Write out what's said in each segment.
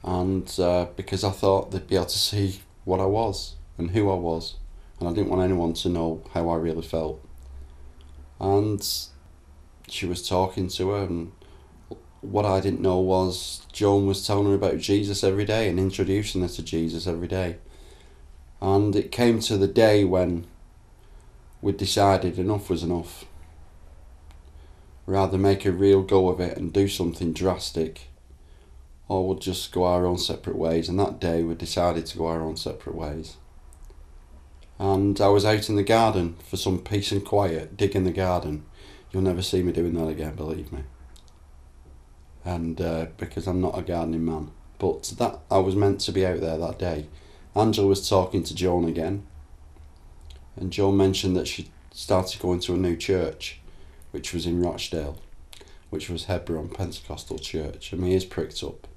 and because I thought they'd be able to see what I was and who I was, and I didn't want anyone to know how I really felt. And she was talking to her, and what I didn't know was Joan was telling her about Jesus every day and introducing her to Jesus every day. And it came to the day when we decided enough was enough. Rather make a real go of it and do something drastic, or we'll just go our own separate ways. And that day we decided to go our own separate ways. And I was out in the garden for some peace and quiet, digging the garden. You'll never see me doing that again, believe me. And because I'm not a gardening man. But that I was meant to be out there that day. Angela was talking to Joan again, and Joan mentioned that she started going to a new church, which was in Rochdale, which was Hebron Pentecostal Church, and my ears pricked up.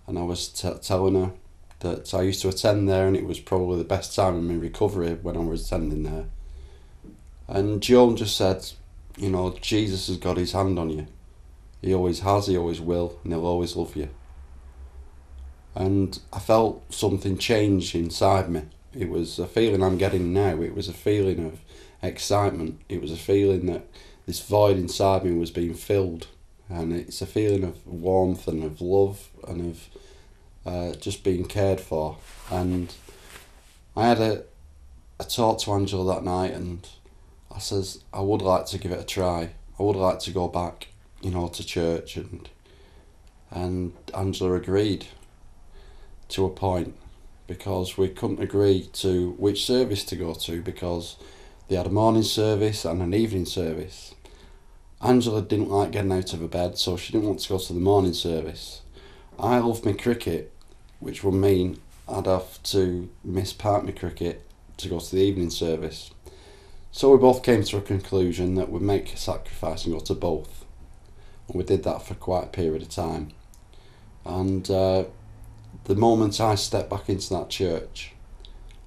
And I was telling her that I used to attend there, and it was probably the best time in my recovery when I was attending there. And Joan just said, you know, Jesus has got his hand on you. He always has, he always will, and he'll always love you. And I felt something change inside me. It was a feeling I'm getting now. It was a feeling of excitement. It was a feeling that this void inside me was being filled. And it's a feeling of warmth and of love and of just being cared for. And I had a talk to Angela that night, and I says, I would like to give it a try. I would like to go back, you know, to church. And Angela agreed to a point, because we couldn't agree to which service to go to, because they had a morning service and an evening service. Angela didn't like getting out of her bed, so she didn't want to go to the morning service. I loved my cricket, which would mean I'd have to miss part of my cricket to go to the evening service. So we both came to a conclusion that we'd make a sacrifice and go to both. And we did that for quite a period of time. And the moment I stepped back into that church,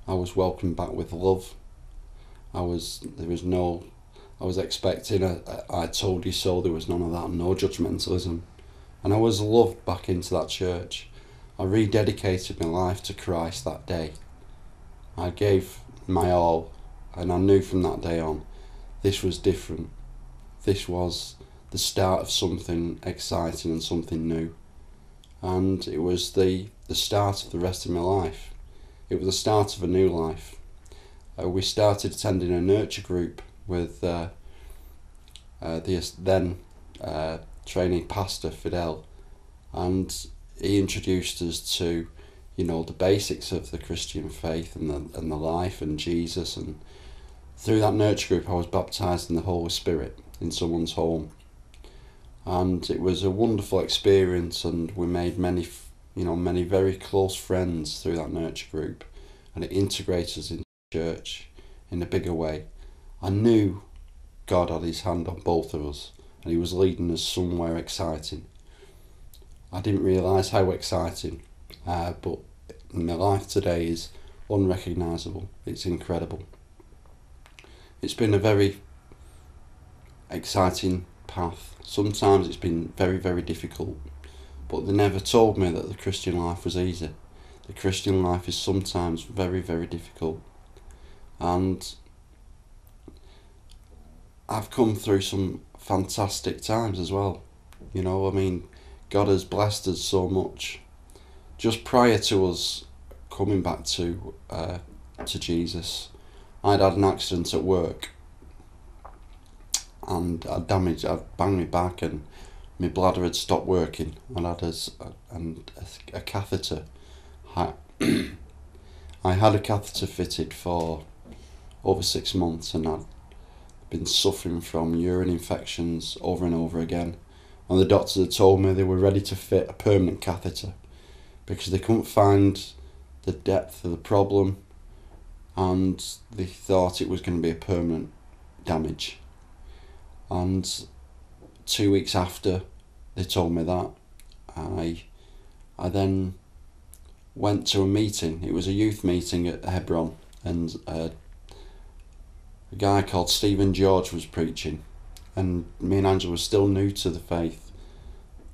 I was welcomed back with love. I was expecting a I told you so. There was none of that, no judgmentalism. And I was loved back into that church. I rededicated my life to Christ that day. I gave my all, and I knew from that day on, this was different. This was the start of something exciting and something new. And it was the start of the rest of my life. It was the start of a new life. We started attending a nurture group with the then trainee pastor Fidel, and he introduced us to, you know, the basics of the Christian faith and the life and Jesus. And through that nurture group, I was baptised in the Holy Spirit in someone's home. And it was a wonderful experience, and we made many very close friends through that nurture group, and it integrated us into church in a bigger way. I knew God had his hand on both of us, and he was leading us somewhere exciting. I didn't realise how exciting, but my life today is unrecognisable. It's incredible. It's been a very exciting path. Sometimes it's been very, very difficult, but they never told me that the Christian life was easy. The Christian life is sometimes very, very difficult. And I've come through some fantastic times as well. You know, I mean, God has blessed us so much. Just prior to us coming back to Jesus, I'd had an accident at work, and I'd banged my back, and my bladder had stopped working, and I had a catheter. I had a catheter fitted for over 6 months, and I'd been suffering from urine infections over and over again. And the doctors had told me they were ready to fit a permanent catheter because they couldn't find the depth of the problem, and they thought it was going to be a permanent damage. And 2 weeks after they told me that, I then went to a meeting. It was a youth meeting at Hebron, and a guy called Stephen George was preaching, and me and Angela were still new to the faith,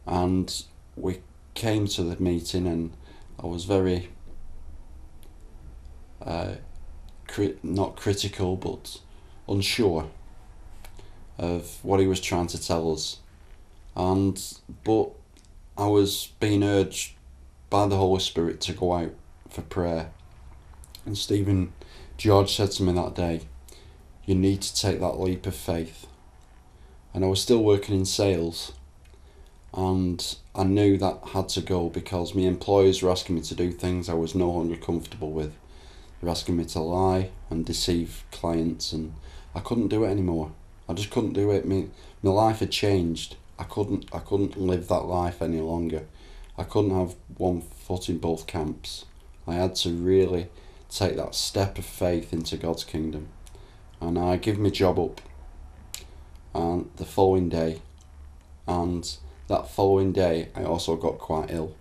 and we came to the meeting, and I was very not critical but unsure of what he was trying to tell us, but I was being urged by the Holy Spirit to go out for prayer. And Stephen George said to me that day, "You need to take that leap of faith." And I was still working in sales, and I knew that had to go because my employers were asking me to do things I was no longer comfortable with. They were asking me to lie and deceive clients, and I couldn't do it anymore. I just couldn't do it. My life had changed. I couldn't live that life any longer. I couldn't have one foot in both camps. I had to really take that step of faith into God's kingdom. And I gave my job up and the following day, and that following day I also got quite ill.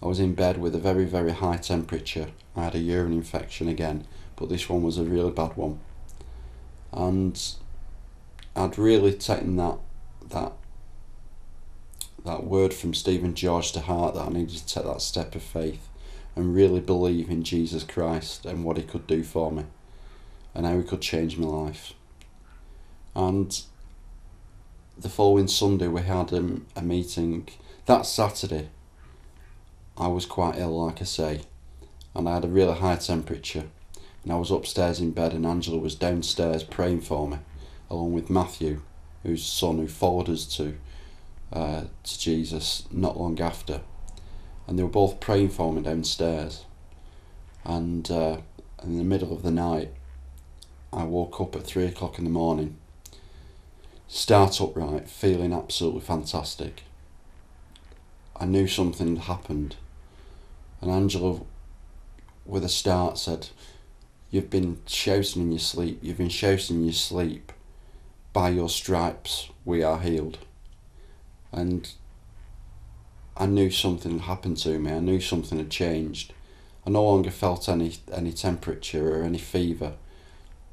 I was in bed with a very, very high temperature. I had a urine infection again, but this one was a really bad one. And I'd really taken that word from Stephen George to heart, that I needed to take that step of faith and really believe in Jesus Christ and what he could do for me and how he could change my life. And the following Sunday we had a meeting. That Saturday I was quite ill, like I say, and I had a really high temperature, and I was upstairs in bed, and Angela was downstairs praying for me, along with Matthew, whose son, who followed us to Jesus not long after, and they were both praying for me downstairs. And in the middle of the night I woke up at 3 o'clock in the morning, start upright, feeling absolutely fantastic. I knew something had happened, and Angela with a start said, "You've been shouting in your sleep, you've been shouting in your sleep, by your stripes we are healed." And I knew something had happened to me. I knew something had changed. I no longer felt any temperature or any fever.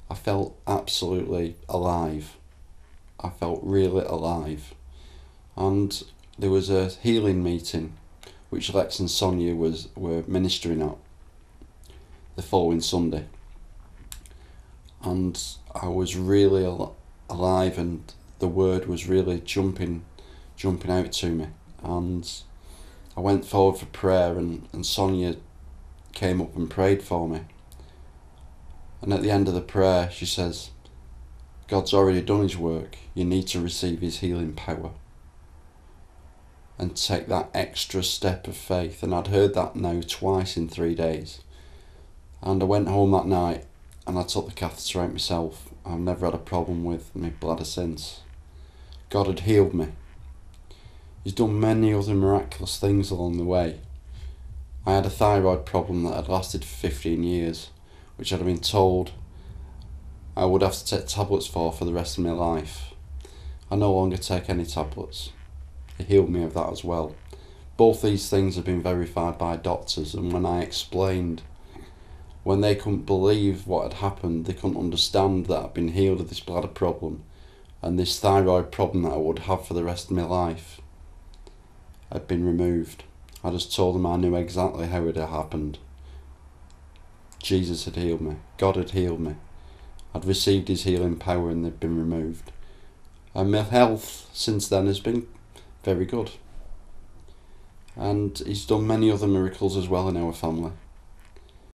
I felt absolutely alive. I felt really alive. And there was a healing meeting which Lex and Sonia were ministering at the following Sunday. And I was really alive, and the word was really jumping out to me. And I went forward for prayer, and Sonia came up and prayed for me. And at the end of the prayer she says, "God's already done his work. You need to receive his healing power and take that extra step of faith." And I'd heard that now twice in 3 days. And I went home that night and I took the catheter out myself. I've never had a problem with my bladder since. God had healed me. He's done many other miraculous things along the way. I had a thyroid problem that had lasted for 15 years, which I'd been told I would have to take tablets for the rest of my life. I no longer take any tablets. He healed me of that as well. Both these things have been verified by doctors, and when I explained, when they couldn't believe what had happened, they couldn't understand that I'd been healed of this bladder problem and this thyroid problem that I would have for the rest of my life had been removed. I just told them I knew exactly how it had happened. Jesus had healed me. God had healed me. I'd received his healing power and they'd been removed. And my health since then has been very good. And he's done many other miracles as well in our family.